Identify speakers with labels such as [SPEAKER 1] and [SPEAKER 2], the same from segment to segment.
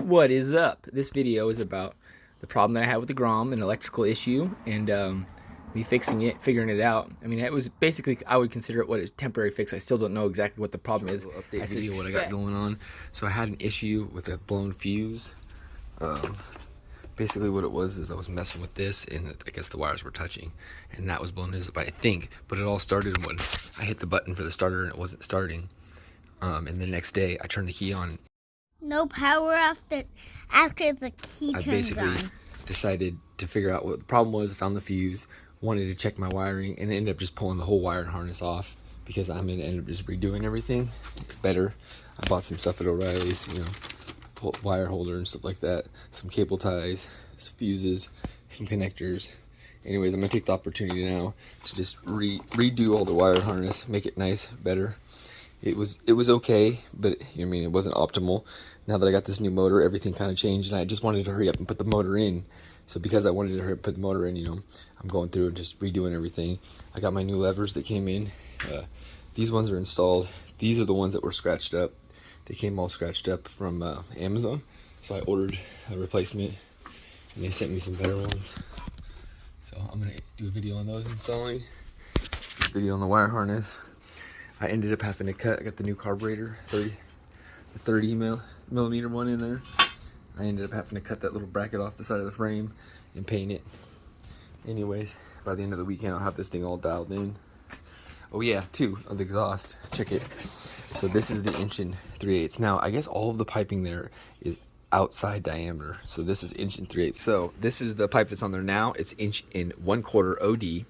[SPEAKER 1] What is up? This video is about the problem that I had with the Grom, an electrical issue, and me fixing it, figuring it out. I mean, it was basically, I would consider it what a temporary fix. I still don't know exactly what the problem is.
[SPEAKER 2] Update video what I got going on. So I had an issue with a blown fuse. Basically what it was is I was messing with this, and I guess the wires were touching, and that was blown up, I think. But it all started when I hit the button for the starter and it wasn't starting. And the next day I turned the key on.
[SPEAKER 3] No power after the key turns on. I basically
[SPEAKER 2] decided to figure out what the problem was. I found the fuse, wanted to check my wiring, and ended up just pulling the whole wire harness off because I'm gonna end up just redoing everything better. I bought some stuff at O'Reilly's, you know, wire holder and stuff like that, some cable ties, some fuses, some connectors. Anyways, I'm gonna take the opportunity now to just redo all the wire harness, make it nice, better. It was okay, but I mean, it wasn't optimal. Now that I got this new motor, everything kind of changed, and I just wanted to hurry up and put the motor in. So because I wanted to hurry up and put the motor in, you know, I'm going through and just redoing everything. I got my new levers that came in. These ones are installed. These are the ones that were scratched up. They came all scratched up from Amazon. So I ordered a replacement, and they sent me some better ones. So I'm gonna do a video on those installing, do a video on the wire harness. I ended up having to cut, I got the new carburetor, the 30 millimeter one in there. I ended up having to cut that little bracket off the side of the frame and paint it. Anyways, by the end of the weekend, I'll have this thing all dialed in. Oh yeah, too, of the exhaust, check it. So this is the 1 3/8. Now, I guess all of the piping there is outside diameter. So this is 1 3/8. So this is the pipe that's on there now. It's 1/4 OD.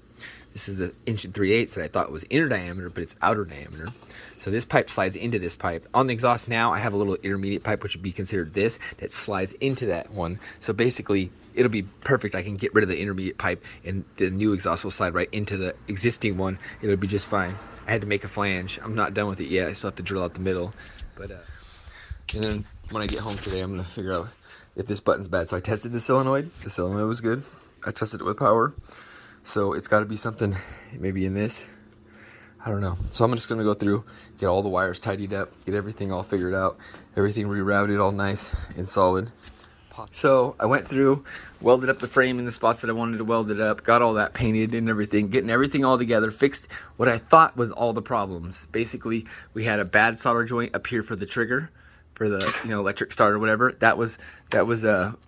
[SPEAKER 2] This is the 1 3/8 that I thought was inner diameter, but it's outer diameter. So this pipe slides into this pipe. On the exhaust now, I have a little intermediate pipe, which would be considered this, that slides into that one. So basically, it'll be perfect. I can get rid of the intermediate pipe, and the new exhaust will slide right into the existing one. It'll be just fine. I had to make a flange. I'm not done with it yet. I still have to drill out the middle. But and then when I get home today, I'm gonna figure out if this button's bad. So I tested the solenoid. The solenoid was good. I tested it with power. So it's got to be something maybe in this. I don't know. So I'm just going to go through, get all the wires tidied up, get everything all figured out, everything rerouted all nice and solid. So I went through, welded up the frame in the spots that I wanted to weld it up, got all that painted and everything, getting everything all together, fixed what I thought was all the problems. Basically, we had a bad solder joint up here for the trigger, for the, you know, electric start or whatever. That was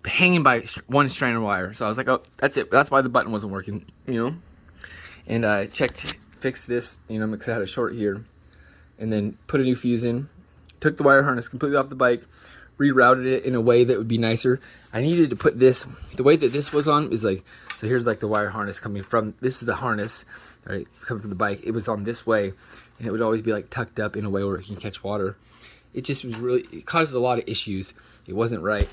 [SPEAKER 2] hanging by one strand of wire. So I was like, oh, that's it. That's why the button wasn't working, you know. And I fixed this, you know, because I had a short here, and then put a new fuse in. Took the wire harness completely off the bike, rerouted it in a way that would be nicer. I needed to put this, the way that this was on is like, so here's like the wire harness coming from, this is the harness, right, coming from the bike. It was on this way, and it would always be like tucked up in a way where it can catch water. It just was really, it caused a lot of issues. It wasn't right.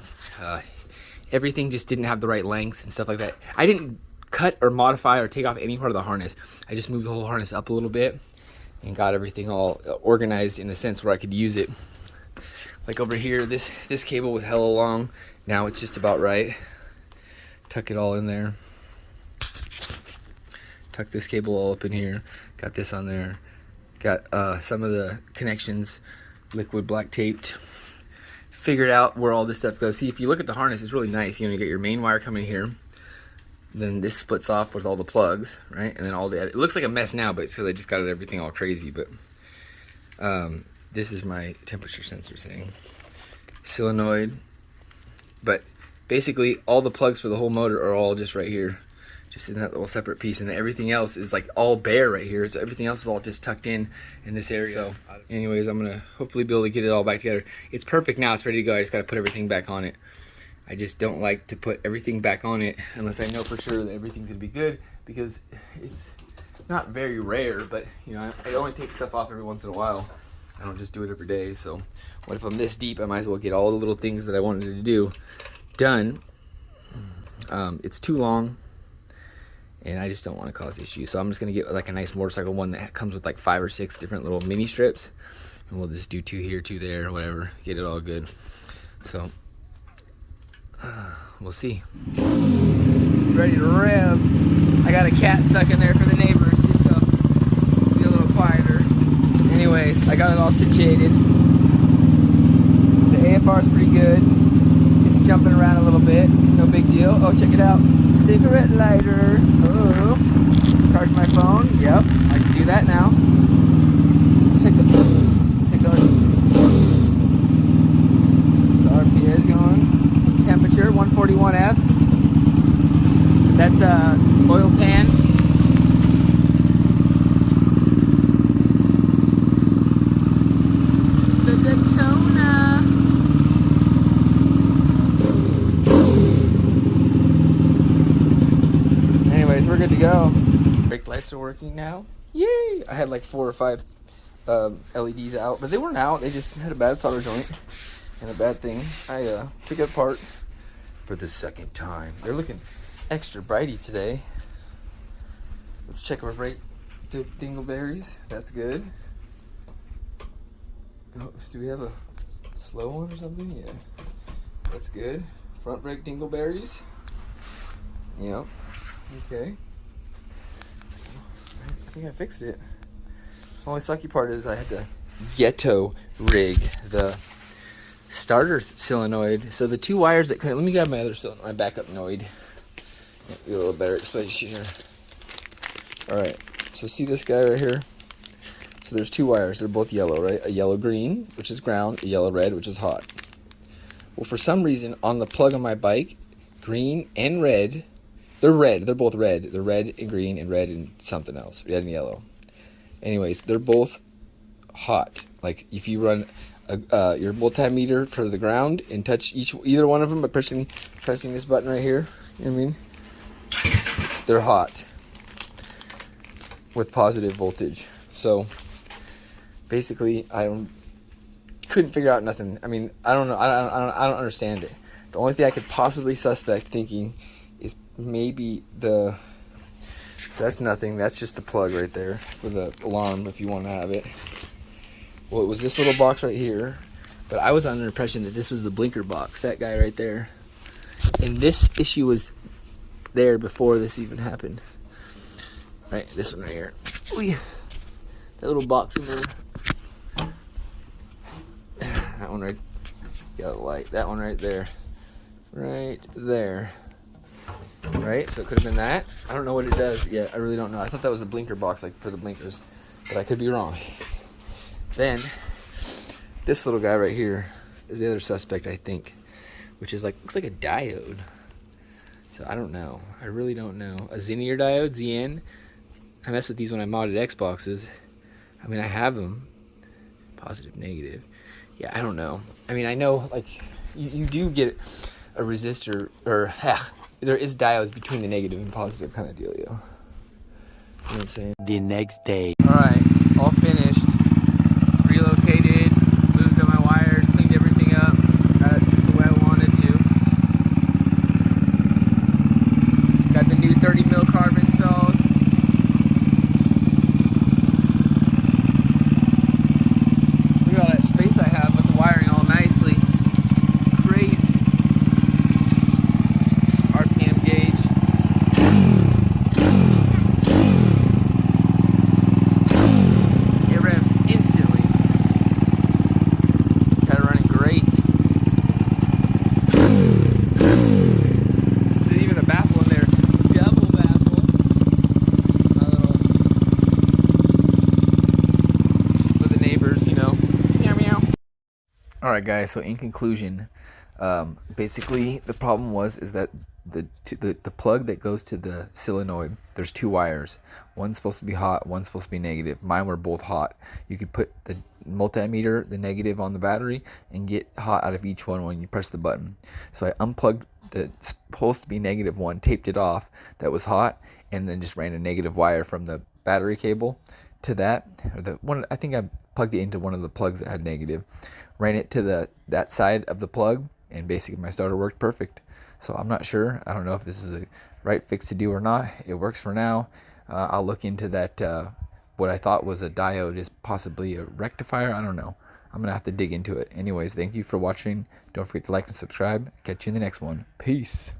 [SPEAKER 2] Everything just didn't have the right lengths and stuff like that. I didn't cut or modify or take off any part of the harness. I just moved the whole harness up a little bit and got everything all organized in a sense where I could use it. Like over here, this cable was hella long. Now it's just about right. Tuck it all in there. Tuck this cable all up in here. Got this on there. Got some of the connections liquid black taped. Figured out where all this stuff goes. See, if you look at the harness, it's really nice. You know, you get your main wire coming here. Then this splits off with all the plugs, right? And then all the, it looks like a mess now, but it's because I just got everything all crazy. But this is my temperature sensor thing. Solenoid. But basically, all the plugs for the whole motor are all just right here. Just in that little separate piece, and everything else is like all bare right here. So everything else is all just tucked in this area. So anyways, I'm gonna hopefully be able to get it all back together. It's perfect now, it's ready to go. I just gotta put everything back on it. I just don't like to put everything back on it unless I know for sure that everything's gonna be good, because it's not very rare, but you know, I only take stuff off every once in a while. I don't just do it every day. So what if I'm this deep? I might as well get all the little things that I wanted to do done. It's too long, and I just don't want to cause issues. So I'm just going to get like a nice motorcycle one that comes with like 5 or 6 different little mini strips. And we'll just do 2 here, 2 there, or whatever. Get it all good. So, we'll see.
[SPEAKER 1] Ready to rev. I got a cat stuck in there for the neighbors, just so it'll be a little quieter. Anyways, I got it all situated. The AFR is pretty good. cigarette lighter. Oh, charge my phone. Yep, I can do that now. Check the RPM is going. Temperature 141F. That's a oil pan. The Daytona. Anyways, we're good to go. Brake lights are working now. Yay! I had like 4 or 5 LEDs out, but they weren't out. They just had a bad solder joint and a bad thing. I took it apart for the second time. They're looking extra brighty today. Let's check our brake dingleberries. That's good. Oh, do we have a slow one or something? Yeah, that's good. Front brake dingleberries. Yep. Okay. I think I fixed it. The only sucky part is I had to ghetto rig the starter solenoid. So the 2 wires that let me grab my other solenoid, my backup noid. Be a little better explanation here. Alright, so see this guy right here? So there's 2 wires, they're both yellow, right? A yellow green, which is ground, a yellow red, which is hot. Well, for some reason, on the plug on my bike, green and red, they're red, they're both red. They're red and green and red and something else, red and yellow. Anyways, they're both hot. Like if you run your multimeter for the ground and touch either one of them by pressing this button right here, you know what I mean? They're hot with positive voltage. So basically, I couldn't figure out nothing. I mean, I don't know. I don't understand it. The only thing I could possibly suspect thinking is maybe so that's nothing. That's just the plug right there for the alarm if you want to have it. Well, it was this little box right here, but I was under the impression that this was the blinker box, that guy right there. And this issue was there before this even happened. Right, this one right here. Ooh, that little box in there. That one right, got a light. That one right there. Right there. Right, so it could have been that. I don't know what it does yet. I really don't know. I thought that was a blinker box, like for the blinkers, but I could be wrong. Then this little guy right here is the other suspect, I think, which is like, looks like a diode. So I don't know. I really don't know. A Xenier diode, ZN. I mess with these when I modded Xboxes. I mean, I have them. Positive, negative. Yeah, I don't know. I mean, I know, like, you do get a resistor, or there is diodes between the negative and positive kind of dealio. You know what I'm saying?
[SPEAKER 4] The next day.
[SPEAKER 1] Alright, all finished. Relocated, moved all my wires, cleaned everything up. Just the way I wanted to. Got the new 30 mil carb installed. Look at all that space I have with the wiring all nicely. Crazy. RPM gauge. It revs instantly. Got it running great. There's even a baffle in there. Double baffle. My little, for the neighbors, you know. Meow meow. Alright guys, so in conclusion, basically the problem is that the plug that goes to the solenoid, there's 2 wires. One's supposed to be hot, one's supposed to be negative. Mine were both hot. You could put the multimeter, the negative on the battery, and get hot out of each one when you press the button. So I unplugged the supposed to be negative one, taped it off, that was hot, and then just ran a negative wire from the battery cable to that. Or the one, I think I plugged it into one of the plugs that had negative. Ran it to that side of the plug, and basically my starter worked perfect. So I'm not sure. I don't know if this is a right fix to do or not. It works for now. I'll look into that. What I thought was a diode is possibly a rectifier. I don't know. I'm gonna have to dig into it. Anyways, thank you for watching. Don't forget to like and subscribe. Catch you in the next one. Peace.